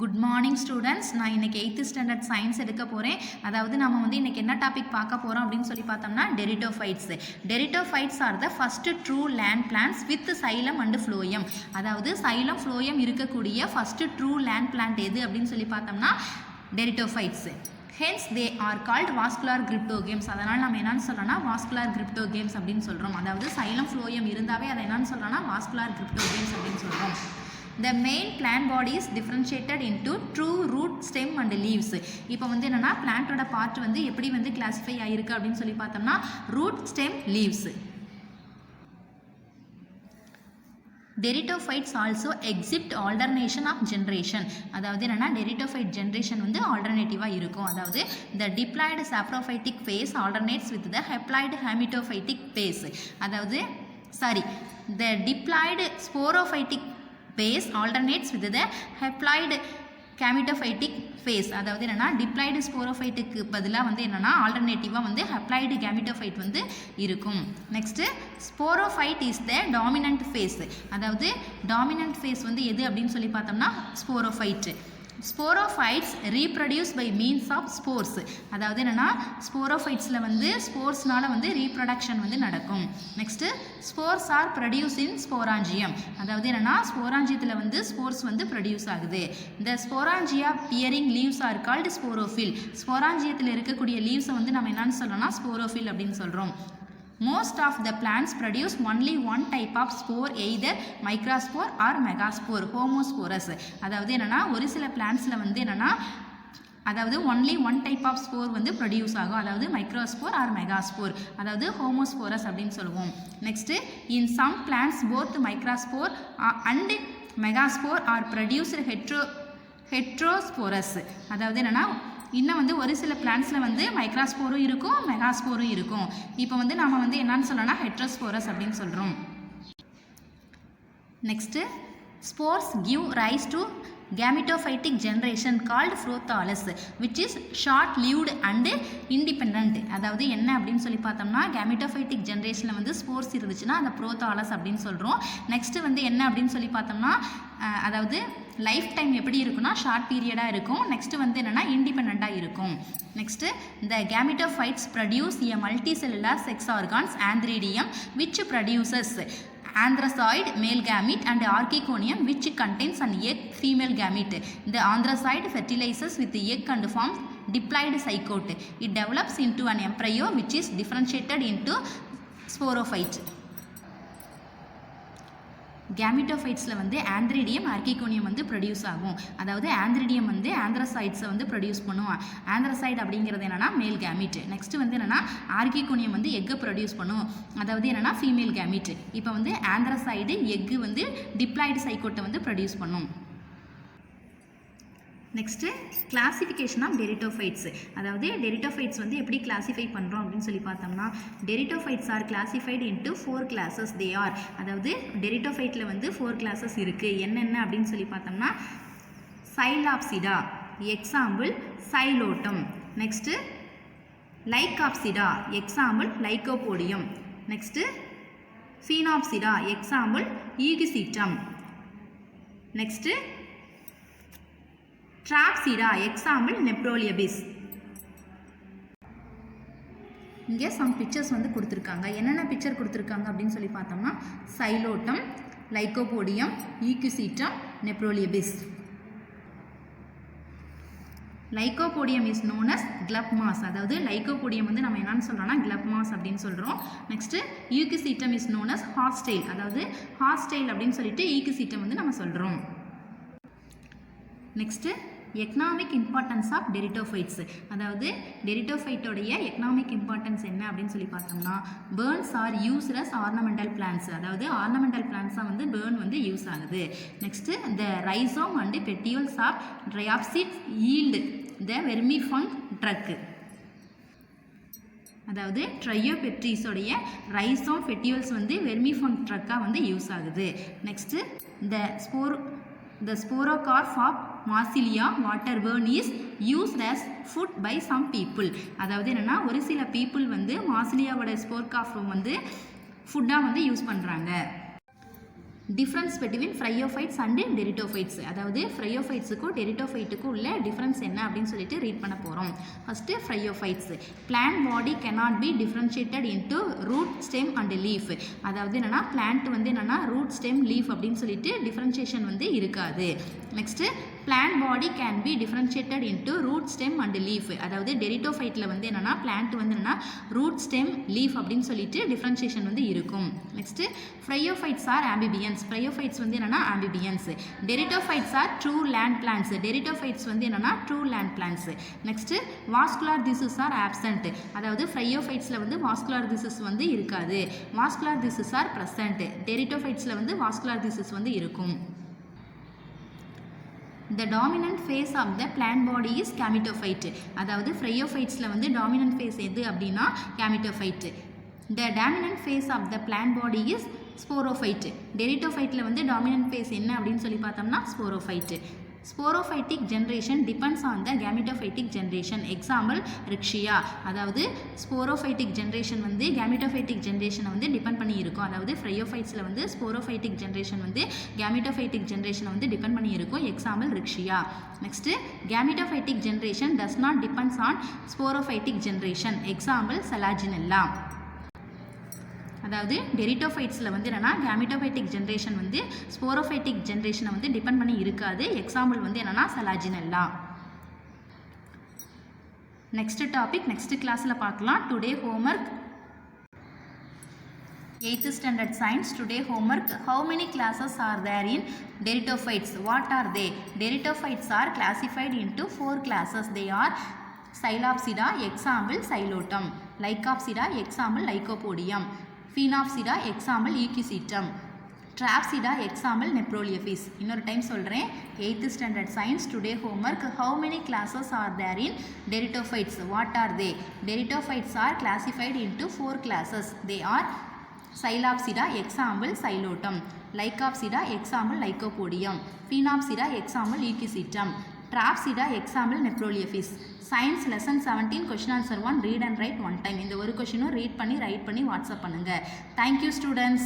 Good morning students. நான் இன்றைக்கி 8th standard science எடுக்க போகிறேன். அதாவது நம்ம வந்து இன்றைக்கி என்ன டாபிக் பார்க்க போகிறோம் அப்படின்னு சொல்லி பார்த்தோம்னா pteridophytes. Pteridophytes are the first true land plants with xylem and phloem. அதாவது சைலம் ஃப்ளோயம் இருக்கக்கூடிய ஃபர்ஸ்ட் ட்ரூ லேண்ட் பிளான்ட் எது அப்படின்னு சொல்லி பார்த்தோம்னா pteridophytes. Hence they are called vascular cryptogams. அதனால் நம்ம என்னென்னு சொல்கிறோம்னா வாஸ்குலார் கிரிப்டோகேம்ஸ் அப்படின்னு சொல்கிறோம். அதாவது சைலம் ஃப்ளோயம் இருந்தாவே அதை என்னென்னு சொல்கிறோம்னா வாஸ்குலார் கிரிப்டோகேம்ஸ் அப்படின்னு சொல்கிறோம். The main plant body is differentiated into true root, stem and leaves. இப்போ வந்து என்னன்னா பிளான்ட்டோட பார்ட் வந்து எப்படி வந்து கிளாசிஃபை ஆயிருக்கு அப்படின்னு சொல்லி பார்த்தோம்னா root, stem, leaves. Deritophytes also exhibit alternation of generation. அதாவது என்னன்னா டெரிட்டோஃபைட் ஜென்ரேஷன் வந்து ஆல்டர்னேட்டிவாக இருக்கும். அதாவது the diploid saprophytic phase alternates with the haploid hematophytic phase. அதாவது the diploid sporophytic phase alternates with the haploid gametophytic phase. அதாவது என்னன்னா டிப்ளாய்டு ஸ்போரோஃபைட்டுக்கு பதிலாக வந்து என்னன்னா ஆல்டர்னேட்டிவாக வந்து ஹப்ளாய்டு கேமிட்டோஃபைட் வந்து இருக்கும். Next sporophyte is the dominant phase. அதாவது டாமினன்ட் ஃபேஸ் வந்து எது அப்படின்னு சொல்லி பார்த்தோம்னா sporophyte. Sporophytes reproduce by means of spores. அதாவது என்னென்னா ஸ்போரோஃபைட்ஸில் வந்து ஸ்போர்ஸ்னால் வந்து ரீப்ரொடக்ஷன் வந்து நடக்கும். Next spores are produce in sporangium. அதாவது என்னென்னா ஸ்போராஞ்சியத்தில் வந்து ஸ்போர்ஸ் வந்து ப்ரொடியூஸ் ஆகுது. இந்த sporangia bearing leaves are called sporophyll. ஸ்போராஞ்சியத்தில் இருக்கக்கூடிய லீவ்ஸை வந்து நம்ம என்னென்னு சொல்லணும்னா ஸ்போரோஃபில் அப்படின்னு சொல்கிறோம். Most of the plants produce only one type of spore, either microspore or megaspore, homosporous. அதாவது என்னன்னா ஒரு சில பிளான்ட்ஸில் வந்து என்னன்னா அதாவது only one type of spore வந்து ப்ரொடியூஸ் ஆகும். அதாவது மைக்ரோஸ்போர் ஆர் மெகாஸ்போர், அதாவது ஹோமோஸ்போரஸ் அப்படின்னு சொல்லுவோம். Next in some plants both microspore and megaspore are produced heterosporous. அதாவது என்னென்னா இன்னும் வந்து ஒரு சில பிளான்ட்ஸில் வந்து மைக்ராஸ்போரும் இருக்கும் மெகாஸ்போரும் இருக்கும். இப்போ வந்து நம்ம வந்து என்னன்னு சொல்லணும்னா ஹெட்ரோஸ்போரஸ் அப்படின்னு சொல்கிறோம். Next spores give rice to gametophytic generation called prothallus, which is short lived and independent. அதாவது என்ன அப்படின்னு சொல்லி பார்த்தோம்னா gametophytic generationல வந்து ஸ்போர்ஸ் இருந்துச்சுன்னா அந்த prothallus அப்படின்னு சொல்கிறோம். நெக்ஸ்ட்டு வந்து என்ன அப்படின்னு சொல்லி பார்த்தோம்னா அதாவது லைஃப் டைம் எப்படி இருக்குன்னா ஷார்ட் பீரியடாக இருக்கும். நெக்ஸ்ட்டு வந்து என்னென்னா இண்டிபெண்ட்டாக இருக்கும். நெக்ஸ்ட்டு இந்த gametophytes produce a multicellular sex organs antheridium which produces anthracite male gamete and archegonium which contains an egg female gamete. The anthracite fertilizes with the egg and forms diploid zygote. It develops into an embryo which is differentiated into sporophyte. கேமிட்டோஃபைட்ஸில் வந்து antheridium archegonium வந்து produce ஆகும். அதாவது antheridium வந்து ஆந்த்ரசைட்ஸை வந்து produce பண்ணும். Anthracite அப்படிங்கிறது என்னென்னா மேல் கேமிட். நெக்ஸ்ட் வந்து என்னென்னா ஆர்கிகோனியம் வந்து எக்கை ப்ரொடியூஸ் பண்ணும். அதாவது என்னென்னா ஃபீமேல் கேமிட். இப்போ வந்து ஆந்த்ரசைடு எக்கு வந்து டிப்ளாய்டு சைக்கோட்டை வந்து ப்ரொடியூஸ் பண்ணும். Next classification of pteridophytes. அதாவது டெரிட்டோஃபைட்ஸ் வந்து எப்படி கிளாஸிஃபை பண்ணுறோம் அப்படின்னு சொல்லி பார்த்தோம்னா pteridophytes are classified into 4 classes they are. அதாவது டெரிட்டோஃபைட்டில் வந்து 4 கிளாஸஸ் இருக்குது. என்னென்ன அப்படின்னு சொல்லி பார்த்தோம்னா Psilopsida, example Psilotum. Next Lycopsida, example Lycopodium. Next Sphenopsida, example Equisetum. Next Pteropsida, example Nephrolepis. இங்கே சம் பிக்சர்ஸ் வந்து கொடுத்துருக்காங்க. என்னென்ன பிக்சர் கொடுத்துருக்காங்க அப்படின்னு சொல்லி பார்த்தோம்னா Psilotum, Lycopodium, Equisetum, Nephrolepis. Lycopodium is known as club moss. அதாவது லைக்கோபோடியம் வந்து நம்ம என்னன்னு சொல்கிறோம்னா கிளப் மாஸ் அப்படின்னு சொல்கிறோம். Next Equisetum is known as horsetail. அதாவது ஹாஸ்டைல் அப்படின்னு சொல்லிட்டு ஈக்யூசிட்டம் வந்து நம்ம சொல்கிறோம். Next economic importance of pteridophytes. அதாவது டெரிட்டோஃபைட்டோடைய எக்கனாமிக் இம்பார்ட்டன்ஸ் என்ன அப்படின்னு சொல்லி பார்த்தோம்னா ferns are used as ornamental plants. அதாவது ஆர்னமெண்டல் பிளான்ஸாக வந்து பேர்ன் வந்து யூஸ் ஆகுது. Next the rhizome and petioles of Dryopteris yield the vermifuge drug. அதாவது ட்ரையோபெட்ரிஸோடைய ரைசோம் பெட்டியோல்ஸ் வந்து வெர்மிஃபங்க் ட்ரக்காக வந்து யூஸ் ஆகுது. Next the sporocarp of Marsilia waterburn is used as food by some people. அதாவது என்னன்னா ஒரு சில பீப்புள் வந்து மாசிலியாவோட ஸ்போர்கார்ப் வந்து ஃபுட்டாக வந்து யூஸ் பண்ணுறாங்க. டிஃப்ரென்ஸ் பிட்வீன் ஃப்ரையோஃபைட்ஸ் அண்ட் டெரிட்டோஃபைட்ஸ், அதாவது ஃப்ரையோஃபைட்ஸுக்கும் டெரிட்டோஃபைட்டுக்கும் உள்ள டிஃப்ரென்ஸ் என்ன அப்படின்னு சொல்லிட்டு ரீட் பண்ண போகிறோம். First bryophytes. Plant body cannot be differentiated into root, stem and leaf. அதாவது என்னென்னா பிளான்ட் வந்து என்னென்னா ரூட், ஸ்டெம், லீஃப் அப்படின்னு சொல்லிட்டு டிஃப்ரென்ஷியேஷன் வந்து இருக்காது. Next plant body can be differentiated into root, stem and leaf. அதாவது டெரிட்டோஃபைட்டில் வந்து என்னென்னா பிளான்ட் வந்து என்னென்னா ரூட், ஸ்டெம், லீஃப் அப்படின்னு சொல்லிட்டு டிஃப்ரென்ஷியேஷன் வந்து இருக்கும். Next bryophytes are amphibians. Bryophytes வந்து என்னென்னா amphibians. Pteridophytes are true land plants. Pteridophytes வந்து என்னென்னா true land plants. Next vascular tissues are absent. அதாவது ஃப்ரையோஃபைட்ஸில் வந்து வாஸ்குலார் திசஸ் வந்து இருக்காது. Vascular tissues are present. டெரிட்டோஃபைட்ஸில் வந்து வாஸ்குலார் திசஸ் வந்து இருக்கும். The dominant phase of the plant body is gametophyte. அதாவது ஃப்ரையோஃபைட்ஸில் வந்து dominant phase எது அப்படின்னா gametophyte. The dominant phase of the plant body is sporophyte. டெரிட்டோஃபைட்டில் வந்து dominant phase என்ன அப்படின்னு சொல்லி பார்த்தோம்னா sporophyte. Sporophytic generation depends on the gametophytic generation. Example Rixia. அதாவது sporophytic generation வந்து gametophytic generation வந்து டிபெண்ட் பண்ணி இருக்கும். அதாவது ஃப்ரையோஃபைட்ஸில் வந்து sporophytic generation வந்து gametophytic generation வந்து டிபெண்ட் பண்ணி இருக்கும். Example Rixia. Next gametophytic generation does not depends on sporophytic generation. Example Selaginella. அதாவது டெரிட்டோஃபைட்ஸில் வந்து என்னென்னா கேமிட்டோஃபைட்டிக் ஜென்ரேஷன் வந்து ஸ்போரோஃபைட்டிக் ஜென்ரேஷனை வந்து டிபெண்ட் பண்ணி இருக்காது. எக்ஸாம்பிள் வந்து என்னென்னா செலாஜினெல்லா. நெக்ஸ்ட் டாபிக் நெக்ஸ்ட் கிளாஸில் பார்க்கலாம். Today homework 8th standard science. Today homework. How many classes are there in Deritophytes? What are they? Deritophytes are classified into 4 classes. They are Psilopsida, example Xylotum. Lycopsida, example Lycopodium. Phenopsida, example Equisetum. Trapsida, example Neproliophis. இன்னொரு time சொல்கிறேன். 8th standard science. Today homework. How many classes are there in Deritophytes? What are they? Deritophytes are classified into 4 classes. They are Psilopsida, example Xylotum. Lycopsida, example Lycopodium. Phenopsida, example Equisetum. Trapsida, example Neproliophis. Science lesson 17 question answer 1 read and write one time. இந்த ஒரு கொஷினும் read பண்ணி right பண்ணி WhatsApp பண்ணுங்கள். Thank you students.